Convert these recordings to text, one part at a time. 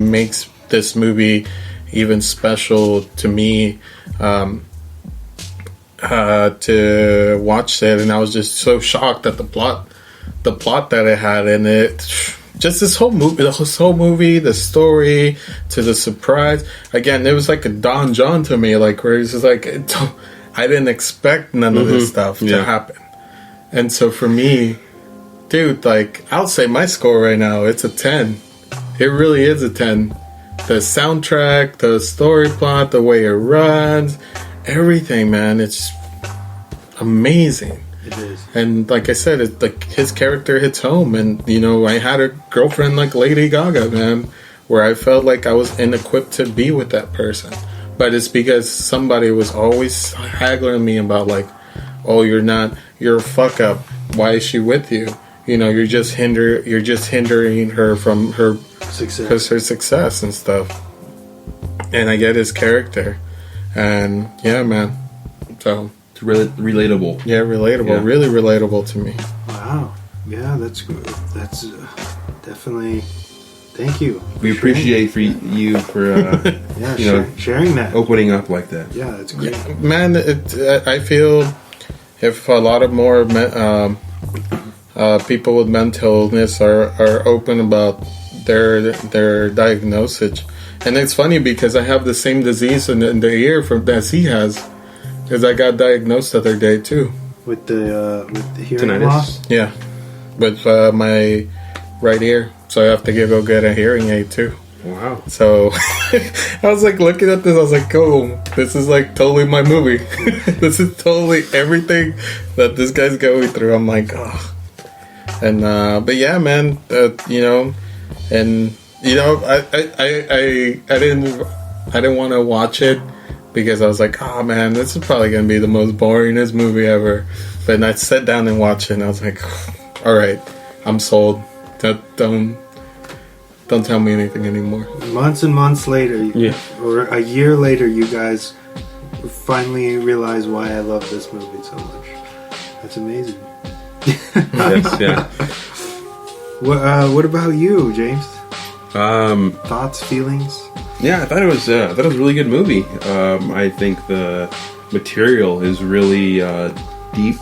makes this movie even special to me to watch it. And I was just so shocked at the plot that it had in it. Just this whole movie, the story to the surprise. Again, it was like a Don John to me, like where he's just like, I didn't expect none of this stuff to happen. And so for me, dude, like, I'll say my score right now, it's a 10. It really is a 10. The soundtrack, the story plot, the way it runs, everything, man, it's amazing. It is. And like I said, it's like his character hits home. And, you know, I had a girlfriend like Lady Gaga, man, where I felt like I was inequipped to be with that person. But it's because somebody was always haggling me about, like, oh, you're a fuck up. Why is she with you? You know, you're just hindering her from her success and stuff. And I get his character. And yeah, man. So it's relatable. Yeah, relatable. Yeah. Really relatable to me. Wow. Yeah, that's good. That's definitely. Thank you. We appreciate you for sharing that, opening up like that. Yeah, that's great. Yeah, man, I feel if a lot of more people with mental illness are open about their diagnosis. And it's funny because I have the same disease in the ear as he has, because I got diagnosed the other day too. With the hearing tinnitus? loss? Yeah, with my right ear. So I have to go get a hearing aid too. Wow. So I was like looking at this, I was like, oh, this is like totally my movie. This is totally everything that this guy's going through. I'm like, oh. And but yeah, man, you know, and you know, I didn't want to watch it because I was like, oh man, this is probably gonna be the most boringest movie ever. But then I sat down and watched it, and I was like, all right, I'm sold. Don't tell me anything anymore. Months and months later, or a year later, you guys finally realize why I love this movie so much. That's amazing. Yes, yeah. What about you, James? Thoughts, feelings? Yeah, I thought it was a really good movie. I think the material is really deep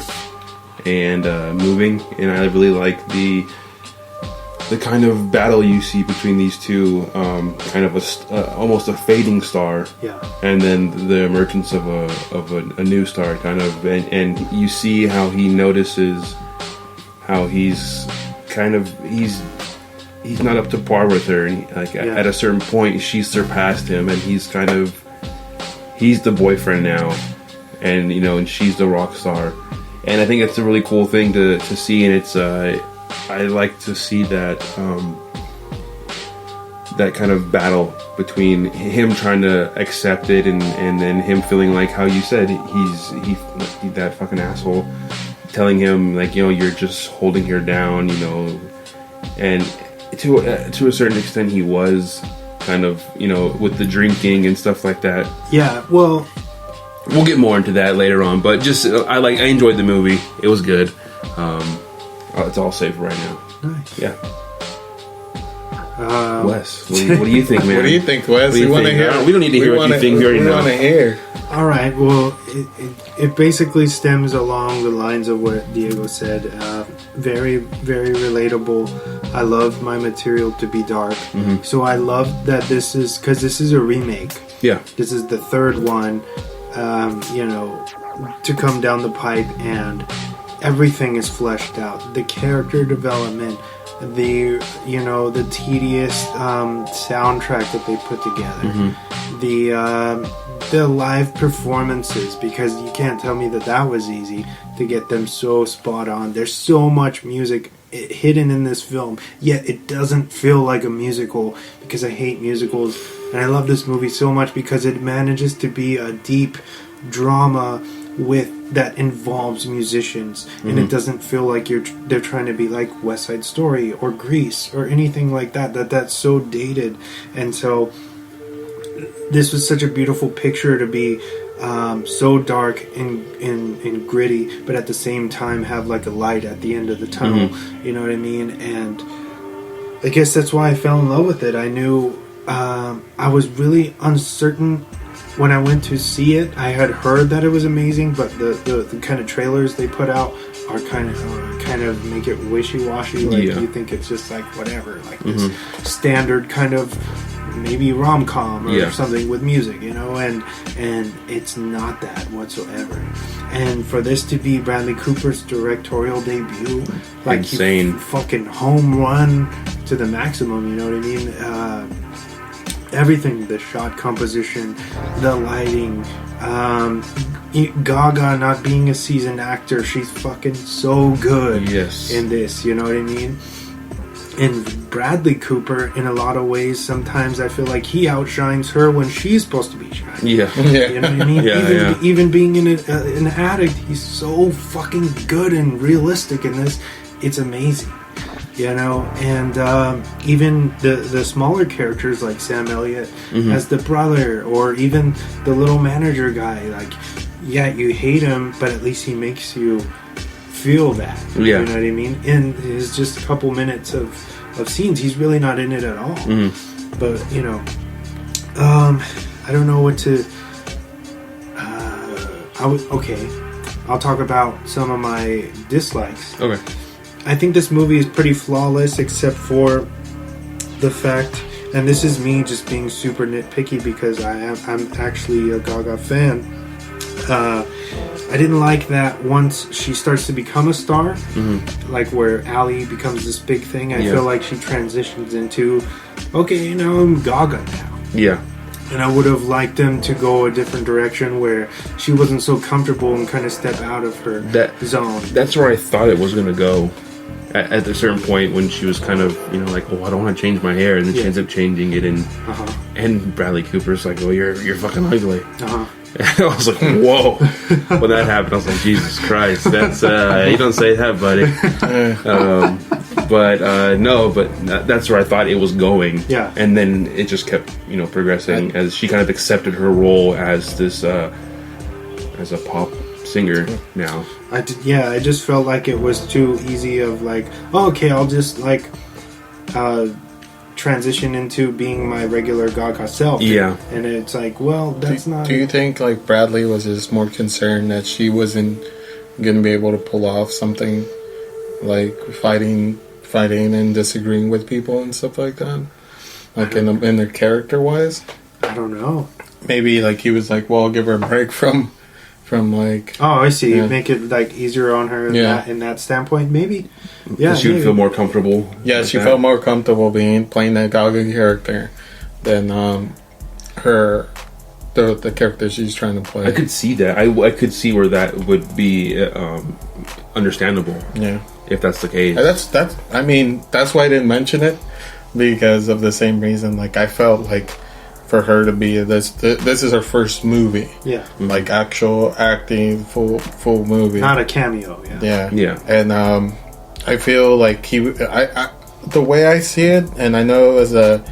and moving, and I really like the kind of battle you see between these two, kind of almost a fading star, and then the emergence of a new star, kind of, and you see how he notices how he's not up to par with her, and at a certain point she's surpassed him, and he's the boyfriend now, and you know, and she's the rock star, and I think it's a really cool thing to see, and it's I like to see that that kind of battle between him trying to accept it and then him feeling like how you said he's that fucking asshole telling him, like, you know, you're just holding her down, you know, and to a certain extent he was kind of, you know, with the drinking and stuff like that. Yeah, well, we'll get more into that later on, but just I enjoyed the movie. It was good. It's all safe right now. Nice. Yeah. Wes, what do you think, man? What do you think, Wes? We want to hear. We don't need to hear what you think. We already know. We want to hear. All right. Well, it basically stems along the lines of what Diego said. Very, very relatable. I love my material to be dark. Mm-hmm. So I love that this is a remake. Yeah. This is the third one, you know, to come down the pipe, and everything is fleshed out. The character development, the tedious soundtrack that they put together, the live performances, because you can't tell me that was easy to get them so spot on. There's so much music hidden in this film, yet it doesn't feel like a musical, because I hate musicals, and I love this movie so much because it manages to be a deep drama that involves musicians, and it doesn't feel like they're trying to be like West Side Story or Grease or anything like that's so dated. And so this was such a beautiful picture to be so dark and gritty, but at the same time have like a light at the end of the tunnel. You know what I mean? And I guess that's why I fell in love with it. I knew I was really uncertain when I went to see it. I had heard that it was amazing, but the kind of trailers they put out are kind of make it wishy-washy. Like you think it's just like whatever, like this standard kind of maybe rom-com or something with music, you know, and it's not that whatsoever. And for this to be Bradley Cooper's directorial debut, like insane, fucking home run to the maximum, you know what I mean? Everything, the shot composition, the lighting, Gaga not being a seasoned actor, she's fucking so good in this, you know what I mean? And Bradley Cooper, in a lot of ways, sometimes I feel like he outshines her when she's supposed to be shining. You know what I mean? Even being an addict, he's so fucking good and realistic in this. It's amazing. You know, and even the smaller characters like Sam Elliott as the brother, or even the little manager guy, like, yeah, you hate him, but at least he makes you feel that. You know what I mean? In his just a couple minutes of scenes, he's really not in it at all. But, you know, I don't know what to... I'll talk about some of my dislikes. Okay. I think this movie is pretty flawless, except for the fact, and this is me just being super nitpicky because I'm actually a Gaga fan. I didn't like that once she starts to become a star, like where Ali becomes this big thing. I feel like she transitions into, okay, you know, I'm Gaga now. Yeah. And I would have liked them to go a different direction where she wasn't so comfortable and kind of step out of her zone. That's where I thought it was going to go. At a certain point when she was kind of, you know, like, oh, I don't want to change my hair, and then she ends up changing it, and Bradley Cooper's like, oh, you're fucking ugly. And I was like, whoa. When that happened, I was like, Jesus Christ, that's you don't say that, buddy. But that's where I thought it was going. Yeah. And then it just kept, you know, progressing as she kind of accepted her role as this as a pop singer now. I just felt like it was too easy of like, oh, okay, I'll just like transition into being my regular Gaga self. Yeah. And it's like, well, that's not... Do you think like Bradley was just more concerned that she wasn't going to be able to pull off something like fighting and disagreeing with people and stuff like that? Like in their character wise? I don't know. Maybe like he was like, well, I'll give her a break from like... Oh, I see. Make it like easier on her in that standpoint, maybe. Yeah, she would feel more comfortable. Yeah, she felt more comfortable playing that Gaga character than the character she's trying to play. I could see that. I could see where that would be understandable. Yeah, if that's the case. That's. I mean, that's why I didn't mention it, because of the same reason. Like, I felt like, for her to be this is her first movie, like actual acting, full movie, not a cameo. Yeah. And I feel like I the way I see it, and I know as a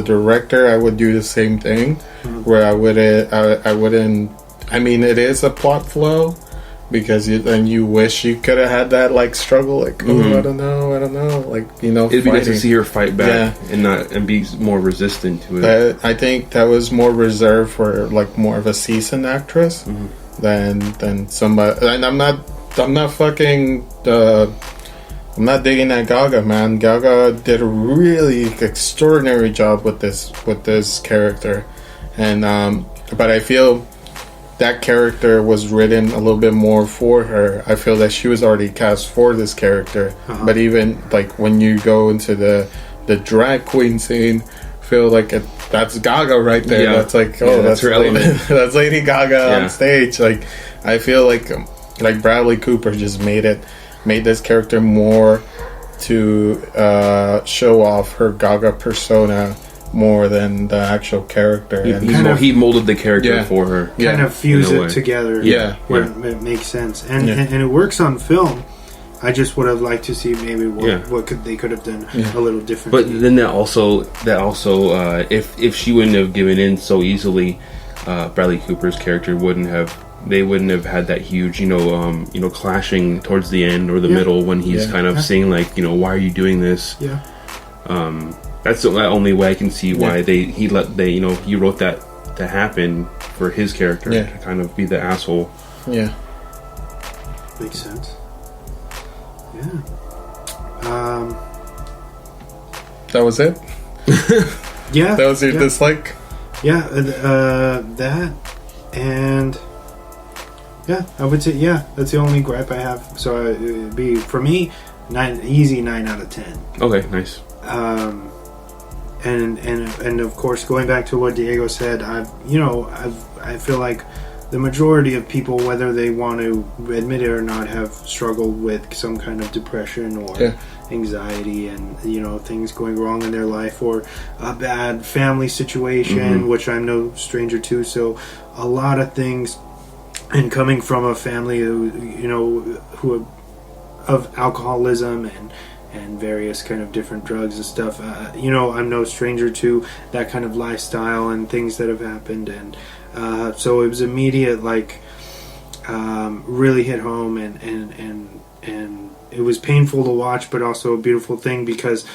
director, I would do the same thing, where I wouldn't. I mean, it is a plot flow, because you wish you could have had that like struggle, like, oh, I don't know, like, you know, it'd be nice to see her fight back and be more resistant to it. But I think that was more reserved for like more of a seasoned actress than somebody. And I'm not digging that Gaga, man. Gaga did a really extraordinary job with this character, and but I feel that character was written a little bit more for her. I feel that she was already cast for this character, but even like when you go into the drag queen scene, feel like that's Gaga right there. Yeah. That's like, oh, that's her element. That's Lady Gaga on stage. Like, I feel like Bradley Cooper just made this character more to show off her Gaga persona more than the actual character. He molded the character for her. Kind of fuse it together. When it makes sense. And it works on film. I just would have liked to see maybe what they could have done a little differently. But then that also if she wouldn't have given in so easily, Bradley Cooper's character wouldn't have had that huge, clashing towards the end or the middle when he's kind of saying like, why are you doing this? That's the only way I can see why he wrote that to happen for his character to kind of be the asshole. Yeah, makes sense. Yeah. That was it. Yeah, that was your dislike. Yeah, that and I would say that's the only gripe I have. So it would be for me 9 out of 10. Okay, nice. And of course, going back to what Diego said, I feel like the majority of people, whether they want to admit it or not, have struggled with some kind of depression or anxiety, and things going wrong in their life, or a bad family situation, which I'm no stranger to. So a lot of things, and coming from a family who of alcoholism and various kind of different drugs and stuff, I'm no stranger to that kind of lifestyle and things that have happened, and so it was immediate, really hit home, and it was painful to watch, but also a beautiful thing, because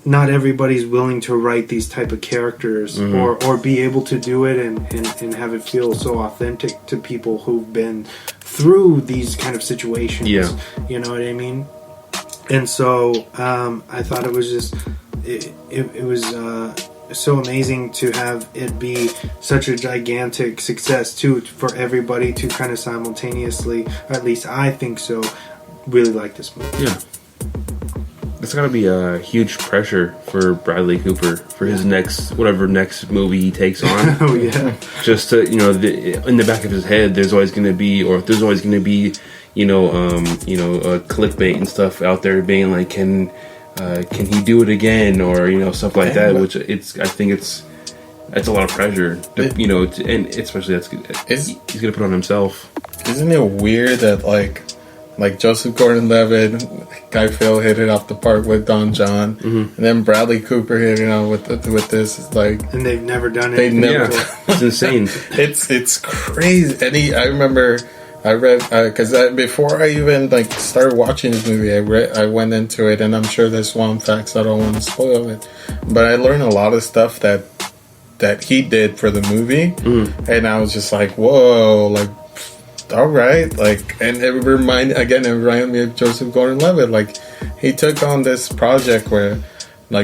not everybody's willing to write these type of characters, or be able to do it and have it feel so authentic to people who've been through these kind of situations. Yeah. You know what I mean? And so I thought it was just it was so amazing to have it be such a gigantic success too, for everybody to kind of simultaneously, or at least I think so, really like this movie. Yeah. It's got to be a huge pressure for Bradley Cooper for his next movie he takes on. Oh yeah. Just to, in the back of his head, there's always going to be clickbait and stuff out there being like, can he do it again, or stuff like that, which I think it's a lot of pressure to, and especially he's gonna put on himself. Isn't it weird that like Joseph Gordon-Levitt, Guy Fawkes hit it off the park with Don John, and then Bradley Cooper hit it on with this, and they've never done it. It's insane. It's crazy. And I remember I read, because before I even started watching this movie, I went into it, and I'm sure there's one facts, I don't want to spoil it, but I learned a lot of stuff that he did for the movie, and I was just like, whoa, all right, and it reminded me of Joseph Gordon-Levitt. He took on this project where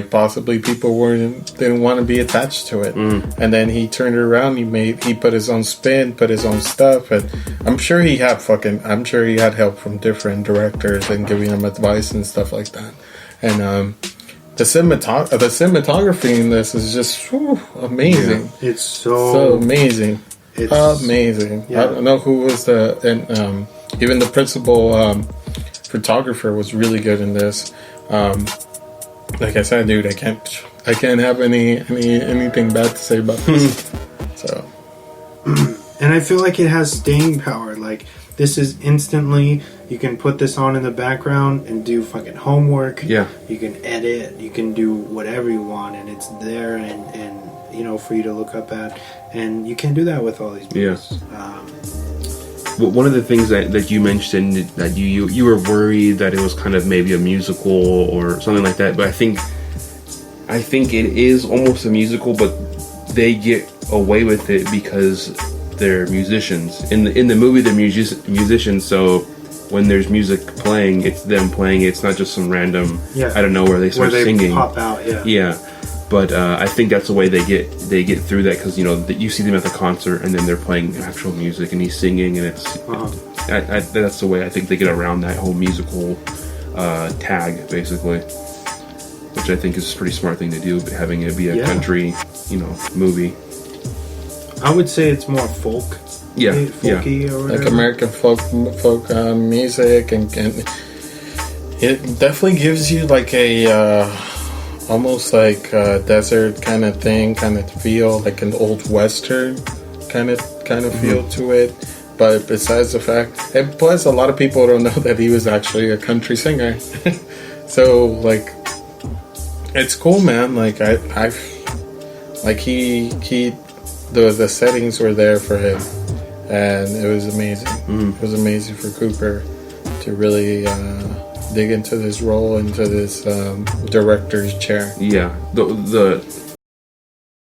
possibly people didn't want to be attached to it, and then he turned it around. He put his own spin, put his own stuff, and I'm sure he had help from different directors and giving him advice and stuff like that. And the cinematography in this is just amazing. Yeah, it's so amazing. It's amazing. Yeah. I don't know who was even the principal photographer was really good in this. Like I said, dude, I can't have anything bad to say about this. So, and I feel like it has staying power. This is instantly, you can put this on in the background and do fucking homework. Yeah. You can edit, you can do whatever you want, and it's there and for you to look up at. And you can't do that with all these movies. Yeah. Well, one of the things that you mentioned, that you were worried that it was kind of maybe a musical or something like that, but I think it is almost a musical, but they get away with it because they're musicians. In the movie, they're musicians, so when there's music playing, it's them playing. It's not just some random I don't know where they start singing. Pop out. Yeah. But I think that's the way they get through that, because you see them at the concert and then they're playing actual music and he's singing, and it's that's the way I think they get around that whole musical tag, basically, which I think is a pretty smart thing to do, having it be a country movie. I would say it's more folk. Folky or whatever. American folk music, and it definitely gives you almost like a desert kind of thing, kind of feel, like an old western kind of feel to it. But besides the fact, and plus a lot of people don't know that he was actually a country singer. So it's cool, man. The settings were there for him, and it was amazing. It was amazing for Cooper to really dig into this role, into this director's chair. Yeah, the